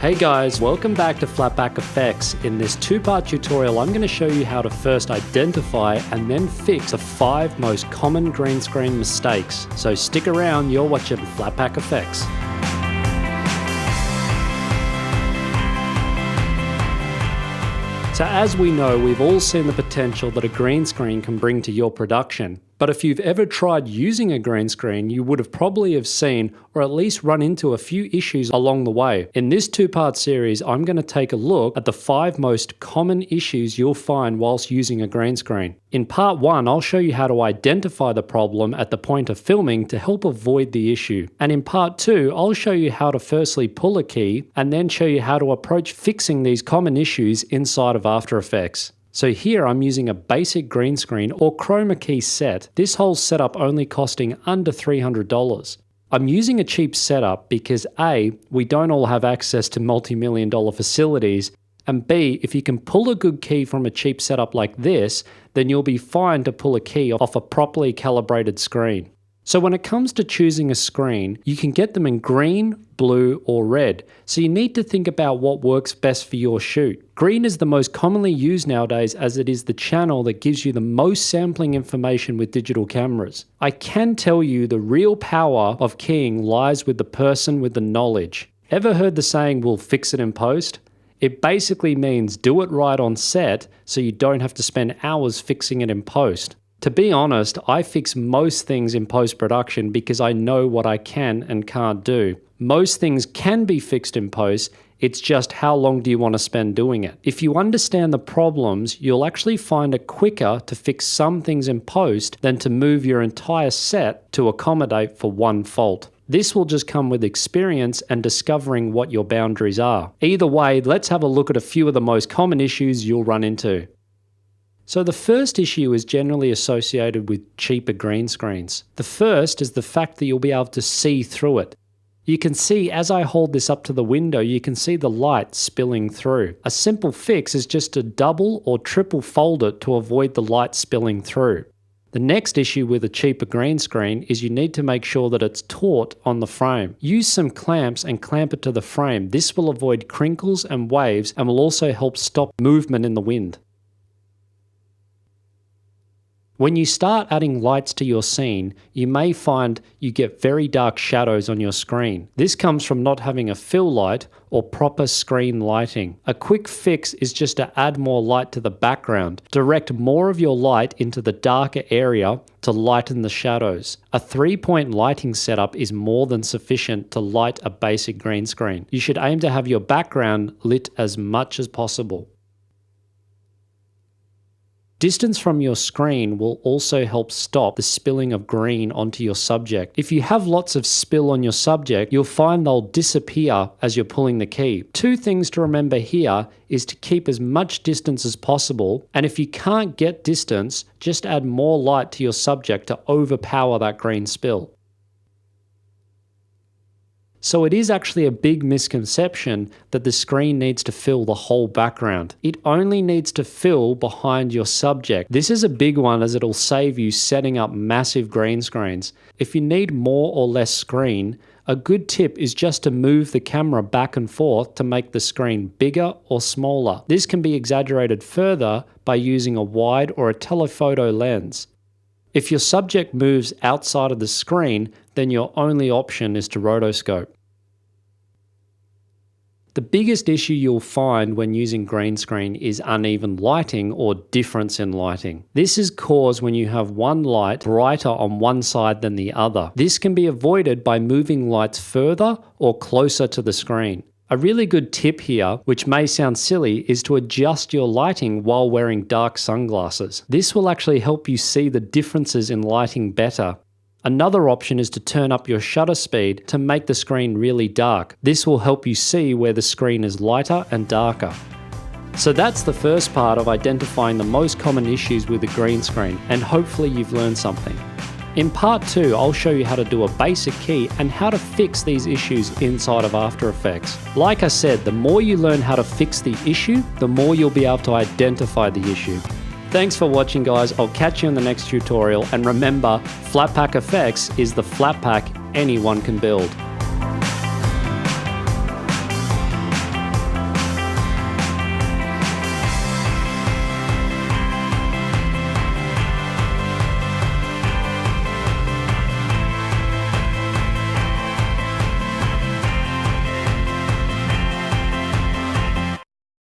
Hey guys, welcome back to Flatpak Effects. In this two-part tutorial, I'm going to show you how to first identify and then fix the 5 most common green screen mistakes. So stick around, you're watching Flatpak Effects. So as we know, we've all seen the potential that a green screen can bring to your production. But if you've ever tried using a green screen, you would have probably seen or at least run into a few issues along the way. In this two-part series, I'm going to take a look at the 5 most common issues you'll find whilst using a green screen. In part 1, I'll show you how to identify the problem at the point of filming to help avoid the issue. And in part 2, I'll show you how to firstly pull a key and then show you how to approach fixing these common issues inside of After Effects. So here I'm using a basic green screen or chroma key set, this whole setup only costing under $300. I'm using a cheap setup because A, we don't all have access to multi-million-dollar facilities, and B, if you can pull a good key from a cheap setup like this, then you'll be fine to pull a key off a properly calibrated screen. So when it comes to choosing a screen, you can get them in green, blue, or red. So you need to think about what works best for your shoot. Green is the most commonly used nowadays as it is the channel that gives you the most sampling information with digital cameras. I can tell you the real power of keying lies with the person with the knowledge. Ever heard the saying, "we'll fix it in post"? It basically means do it right on set so you don't have to spend hours fixing it in post. To be honest, I fix most things in post-production because I know what I can and can't do. Most things can be fixed in post, it's just how long do you want to spend doing it. If you understand the problems, you'll actually find it quicker to fix some things in post than to move your entire set to accommodate for one fault. This will just come with experience and discovering what your boundaries are. Either way, let's have a look at a few of the most common issues you'll run into. So the first issue is generally associated with cheaper green screens. The first is the fact that you'll be able to see through it. You can see as I hold this up to the window, you can see the light spilling through. A simple fix is just to double or triple fold it to avoid the light spilling through. The next issue with a cheaper green screen is you need to make sure that it's taut on the frame. Use some clamps and clamp it to the frame. This will avoid crinkles and waves and will also help stop movement in the wind. When you start adding lights to your scene, you may find you get very dark shadows on your screen. This comes from not having a fill light or proper screen lighting. A quick fix is just to add more light to the background. Direct more of your light into the darker area to lighten the shadows. A 3-point lighting setup is more than sufficient to light a basic green screen. You should aim to have your background lit as much as possible. Distance from your screen will also help stop the spilling of green onto your subject. If you have lots of spill on your subject, you'll find they'll disappear as you're pulling the key. 2 things to remember here is to keep as much distance as possible, and if you can't get distance, just add more light to your subject to overpower that green spill. So it is actually a big misconception that the screen needs to fill the whole background. It only needs to fill behind your subject. This is a big one as it'll save you setting up massive green screens. If you need more or less screen, a good tip is just to move the camera back and forth to make the screen bigger or smaller. This can be exaggerated further by using a wide or a telephoto lens. If your subject moves outside of the screen, then your only option is to rotoscope. The biggest issue you'll find when using green screen is uneven lighting or difference in lighting. This is caused when you have one light brighter on one side than the other. This can be avoided by moving lights further or closer to the screen. A really good tip here, which may sound silly, is to adjust your lighting while wearing dark sunglasses. This will actually help you see the differences in lighting better. Another option is to turn up your shutter speed to make the screen really dark. This will help you see where the screen is lighter and darker. So that's the first part of identifying the most common issues with the green screen, and hopefully you've learned something. In part 2, I'll show you how to do a basic key and how to fix these issues inside of After Effects. Like I said, the more you learn how to fix the issue, the more you'll be able to identify the issue. Thanks for watching, guys. I'll catch you in the next tutorial, and remember, Flatpak Effects is the flat pack anyone can build.